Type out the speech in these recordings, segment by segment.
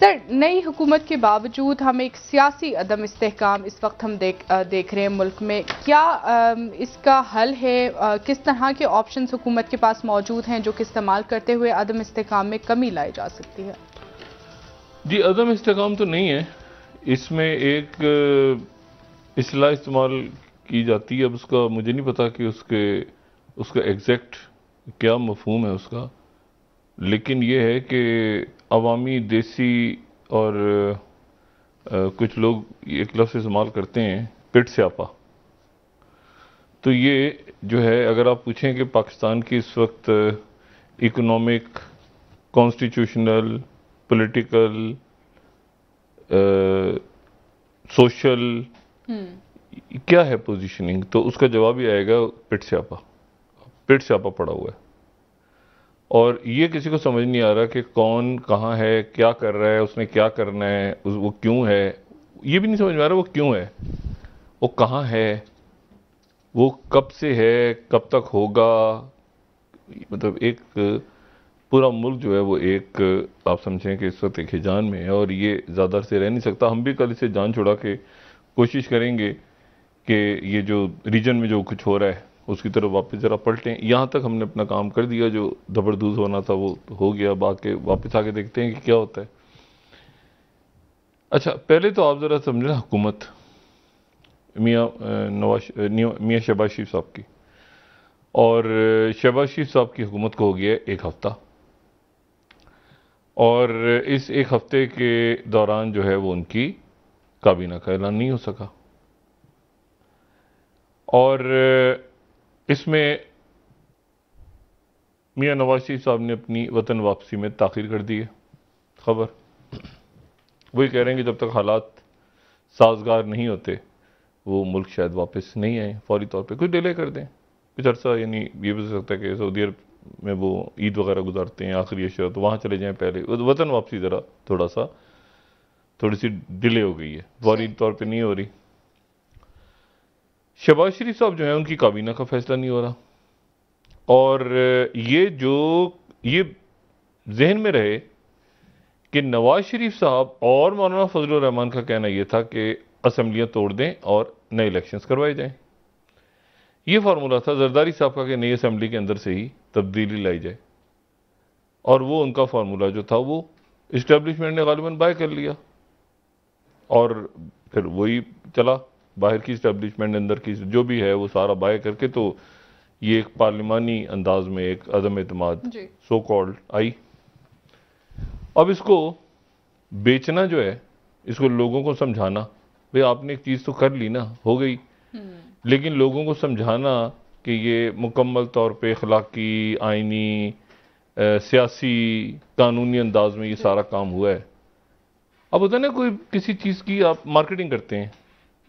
Sir, नई हुकूमत के बावजूद हम एक सियासी अदम इस्तेहकाम इस वक्त हम देख रहे हैं मुल्क में। क्या इसका हल है? किस तरह के ऑप्शंस हुकूमत के पास मौजूद हैं जो कि इस्तेमाल करते हुए अदम इस्तेहकाम में कमी लाई जा सकती है? जी, अदम इस्तेहकाम तो नहीं है, इसमें एक इस्लाह इस्तेमाल की जाती है। अब उसका मुझे नहीं पता कि उसका एग्जैक्ट क्या मफहूम है उसका, लेकिन ये है कि अवामी देसी और कुछ लोग एक लफ्ज़ इस्तेमाल करते हैं, पिट स्यापा। तो ये जो है, अगर आप पूछें कि पाकिस्तान की इस वक्त इकोनॉमिक, कॉन्स्टिट्यूशनल, पॉलिटिकल, सोशल क्या है पोजीशनिंग, तो उसका जवाब ही आएगा पिट स्यापा पड़ा हुआ है। और ये किसी को समझ नहीं आ रहा कि कौन कहाँ है, क्या कर रहा है, उसने क्या करना है, वो क्यों है, ये भी नहीं समझ में आ रहा वो क्यों है, वो कहाँ है, वो कब से है, कब तक होगा। मतलब एक पूरा मुल्क जो है वो एक, आप समझें कि इस वक्त एक हिजान में है और ये ज़्यादा से रह नहीं सकता। हम भी कल इसे जान छुड़ा के कोशिश करेंगे कि ये जो रीजन में जो कुछ हो रहा है उसकी तरफ वापस ज़रा पलटें। यहाँ तक हमने अपना काम कर दिया, जो धबरदूज होना था वो हो गया, बाकी वापस आके देखते हैं कि क्या होता है। अच्छा, पहले तो आप ज़रा समझें हुकूमत मियाँ शहबाज शरीफ साहब की, और शहबाज शरीफ साहब की हुकूमत को हो गया एक हफ्ता, और इस एक हफ्ते के दौरान जो है वो उनकी काबीना का ऐलान नहीं हो सका। और इसमें मियाँ नवाज शरीफ साहब ने अपनी वतन वापसी में ताख़ीर कर दी है खबर। वही कह रहे हैं कि जब तक हालात साजगार नहीं होते वो मुल्क शायद वापस नहीं आए फौरी तौर पे, कुछ डिले कर दें कुछ अर्सा। यानी ये भी हो सकता है कि सऊदी अरब में वो ईद वगैरह गुजारते हैं आखिरी अशरा, तो वहाँ चले जाएं पहले। वतन वापसी ज़रा थोड़ी सी डिले हो गई है, फौरी तौर पे नहीं हो रही। शहबाज शरीफ साहब जो है उनकी काबीना का फैसला नहीं हो रहा, और ये जहन में रहे कि नवाज शरीफ साहब और मौलाना फजलुर रहमान का कहना यह था कि असम्बलियां तोड़ दें और नए इलेक्शंस करवाए जाएं। ये फार्मूला था जरदारी साहब का कि नई असम्बली के अंदर से ही तब्दीली लाई जाए, और वो उनका फार्मूला जो था वो इस्टेब्लिशमेंट ने गालिबन बाय कर लिया, और फिर वही चला। बाहर की इस्टेब्लिशमेंट, अंदर की जो भी है वो सारा बाय करके, तो ये एक पार्लिमानी अंदाज में एक अदम एतमाद सो कॉल्ड आई। अब इसको बेचना जो है, इसको लोगों को समझाना, भाई आपने एक चीज़ तो कर ली ना, हो गई, लेकिन लोगों को समझाना कि ये मुकम्मल तौर पे अखलाकी, आइनी, सियासी, कानूनी अंदाज में ये सारा काम हुआ है। अब होता है ना, कोई किसी चीज़ की आप मार्केटिंग करते हैं,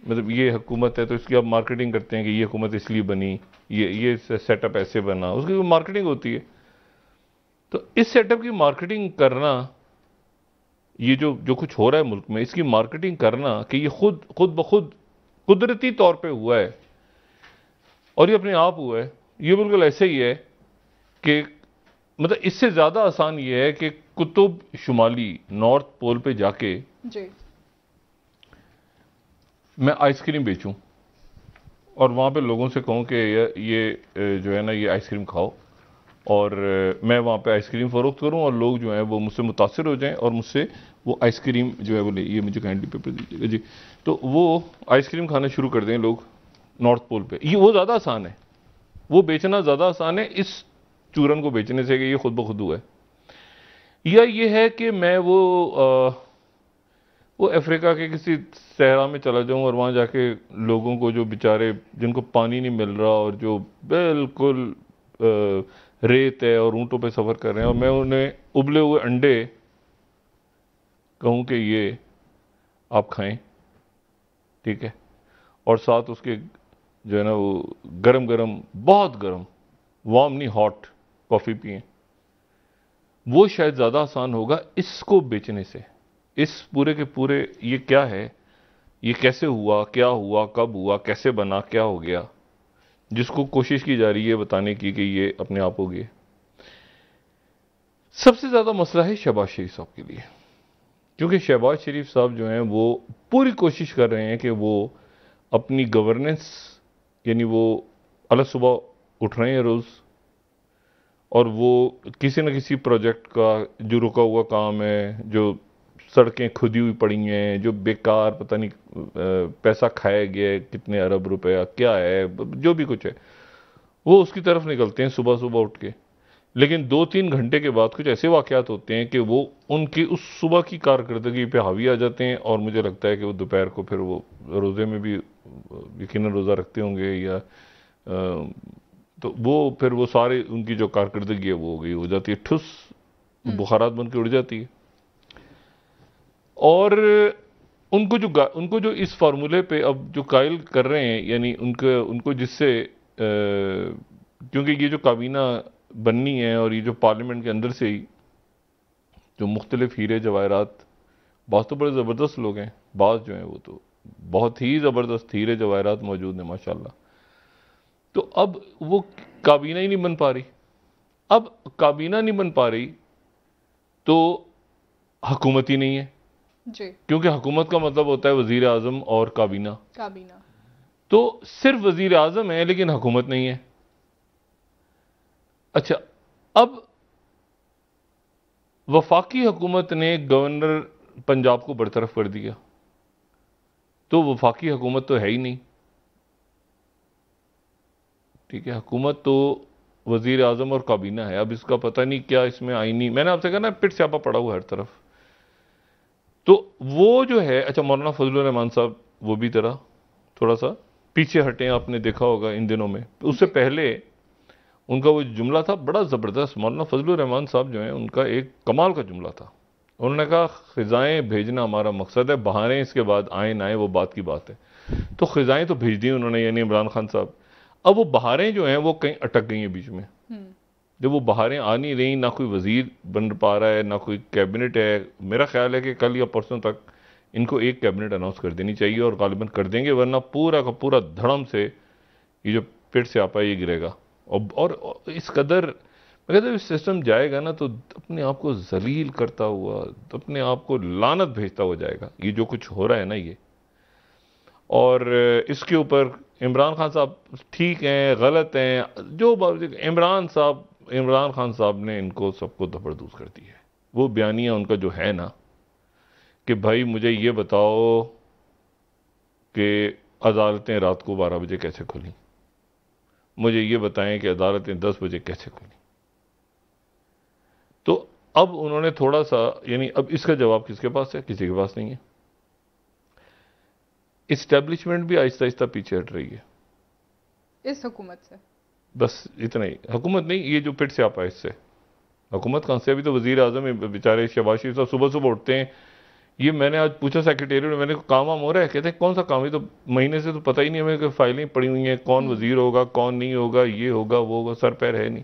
मतलब ये हुकूमत है तो इसकी आप मार्केटिंग करते हैं कि ये हुकूमत इसलिए बनी, ये सेटअप ऐसे बना, उसकी मार्केटिंग होती है। तो इस सेटअप की मार्केटिंग करना, ये जो कुछ हो रहा है मुल्क में, इसकी मार्केटिंग करना कि ये खुद ब खुद कुदरती तौर पे हुआ है और ये अपने आप हुआ है, ये बिल्कुल ऐसे ही है कि मतलब इससे ज्यादा आसान ये है कि कुतुब शुमाली नॉर्थ पोल पे जाके जी मैं आइसक्रीम बेचूं और वहां पे लोगों से कहूं कि ये जो है ना, ये आइसक्रीम खाओ, और मैं वहाँ पे आइसक्रीम फ़रोख्त करूँ और लोग जो हैं वो मुझसे मुतासिर हो जाएं और मुझसे वो आइसक्रीम जो है वो ले, ये मुझे कैंडी पेपर दीजिएगा जी, तो वो आइसक्रीम खाना शुरू कर दें लोग नॉर्थ पोल पे। ये वो ज़्यादा आसान है, वो बेचना ज़्यादा आसान है इस चूरन को बेचने से कि ये खुद ब खुद हुआ है। या ये है कि मैं वो अफ्रीका के किसी सहरा में चला जाऊं और वहाँ जाके लोगों को, जो बेचारे जिनको पानी नहीं मिल रहा और जो बिल्कुल रेत है और ऊँटों पे सफ़र कर रहे हैं, और मैं उन्हें उबले हुए अंडे कहूँ कि ये आप खाएं, ठीक है, और साथ उसके जो है ना वो गरम गरम, बहुत गरम, वार्म नहीं हॉट कॉफ़ी पिएं, वो शायद ज़्यादा आसान होगा इसको बेचने से। इस पूरे के पूरे ये क्या है, ये कैसे हुआ, क्या हुआ, कब हुआ, कैसे बना, क्या हो गया, जिसको कोशिश की जा रही है बताने की कि ये अपने आप हो गए। सबसे ज्यादा मसला है शहबाज शरीफ साहब के लिए। क्योंकि शहबाज शरीफ साहब जो हैं वो पूरी कोशिश कर रहे हैं कि वो अपनी गवर्नेंस, यानी वो अलग सुबह उठ रहे हैं रोज़, और वो किसी न किसी प्रोजेक्ट का जो रुका हुआ काम है, जो सड़कें खुदी हुई पड़ी हैं, जो बेकार पता नहीं पैसा खाया गया है, कितने अरब रुपया क्या है, जो भी कुछ है, वो उसकी तरफ निकलते हैं सुबह सुबह उठ के। लेकिन 2-3 घंटे के बाद कुछ ऐसे वाक़यात होते हैं कि वो उनकी उस सुबह की कारकर्दगी पे हावी आ जाते हैं, और मुझे लगता है कि वो दोपहर को फिर वो रोज़े में भी यकीनन रोज़ा रखते होंगे, या तो वो फिर वो सारे उनकी जो कारकर्दगी है वो हो गई, हो जाती है ठुस, बुखारात बन के उड़ जाती है। और उनको जो इस फार्मूले पे अब जो कायल कर रहे हैं, यानी उनको जिससे क्योंकि ये जो काबीना बननी है और ये जो पार्लियामेंट के अंदर से ही जो मुख्तलिफ हीरे जवाहरात, बाज़ तो बड़े ज़बरदस्त लोग हैं, बाज़ जो हैं वो तो बहुत ही ज़बरदस्त हीरे जवाहरात मौजूद हैं माशाल्लाह। तो अब वो काबीना ही नहीं बन पा रही। अब काबीना नहीं बन पा रही तो हुकूमत ही नहीं है जी। क्योंकि हुकूमत का मतलब होता है वजीर आजम और काबीना। तो सिर्फ वजीर आजम है लेकिन हुकूमत नहीं है। अच्छा, अब वफाकी हुकूमत ने गवर्नर पंजाब को बरतरफ कर दिया, तो वफाकी हुकूमत तो है ही नहीं। ठीक है, हुकूमत तो वजीर आजम और काबीना है। अब इसका पता नहीं क्या इसमें आईनी, मैंने आपसे कहा ना, पिट स्यापा पड़ा हुआ हर तरफ। तो वो जो है, अच्छा मौलाना फजलुर रहमान साहब वो भी तरह थोड़ा सा पीछे हटे, आपने देखा होगा इन दिनों में। उससे पहले उनका वो जुमला था बड़ा ज़बरदस्त। मौलाना फजलुर रहमान साहब जो हैं उनका एक कमाल का जुमला था। उन्होंने कहा ख़िज़ाएँ भेजना हमारा मकसद है, बहारें इसके बाद आए ना आए वो बात की बात है। तो ख़िज़ाएँ तो भेज दी उन्होंने, यानी इमरान खान साहब। अब वो बहारें जो हैं वो कहीं अटक गई हैं बीच में। जब वो बहारें आ नहीं रही, ना कोई वजीर बन पा रहा है, ना कोई कैबिनेट है। मेरा ख्याल है कि कल या परसों तक इनको एक कैबिनेट अनाउंस कर देनी चाहिए, और गालिबन कर देंगे, वरना पूरा का पूरा धड़म से ये जो पेट से आपा ये गिरेगा। और इस कदर मैं कहता हूँ इस सिस्टम जाएगा ना तो अपने आप को जलील करता हुआ, तो अपने आप को लानत भेजता हुआ जाएगा, ये जो कुछ हो रहा है ना ये। और इसके ऊपर इमरान खान साहब ठीक हैं गलत हैं, जो इमरान खान साहब ने इनको सबको दबरदूज कर दी है। वो बयानिया उनका जो है ना कि भाई मुझे ये बताओ कि अदालतें रात को 12 बजे कैसे खुली, मुझे ये बताएं कि अदालतें 10 बजे कैसे खुली। तो अब उन्होंने थोड़ा सा, यानी अब इसका जवाब किसके पास है? किसी के पास नहीं है। इस्टेब्लिशमेंट भी आहिस्ता आहिस्ता पीछे हट रही है इस हुकूमत से। बस इतना ही, हुकूमत नहीं, ये जो पिट से आपा है इससे। हुकूमत कहाँ से? अभी तो वजीर आजम बेचारे शहबाज शरीफ साहब सुबह सुबह उठते हैं। ये मैंने आज पूछा सेक्रेटेरिएट में, मैंने काम वाम हो रहा है? कहते हैं कौन सा काम, ये तो महीने से तो पता ही नहीं हमें कि फाइलें पड़ी हुई हैं, कौन वजीर होगा कौन नहीं होगा, ये होगा वो होगा, सर पैर है नहीं।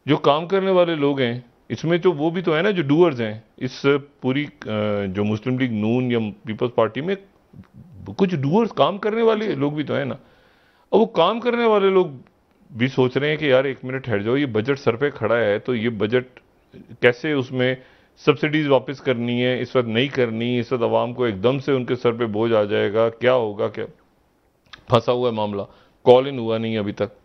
जो काम करने वाले लोग हैं इसमें तो वो भी तो है ना जो डूअर्स हैं। इस पूरी जो मुस्लिम लीग नून या पीपल्स पार्टी में कुछ डूअर्स, काम करने वाले लोग भी तो है ना। और वो काम करने वाले लोग भी सोच रहे हैं कि यार एक मिनट ठहर जाओ, ये बजट सर पे खड़ा है तो ये बजट कैसे, उसमें सब्सिडीज वापस करनी है, इस वक्त नहीं करनी, इस वक्त आवाम को एकदम से उनके सर पे बोझ आ जाएगा, क्या होगा, क्या फंसा हुआ है मामला, कॉल इन हुआ नहीं अभी तक।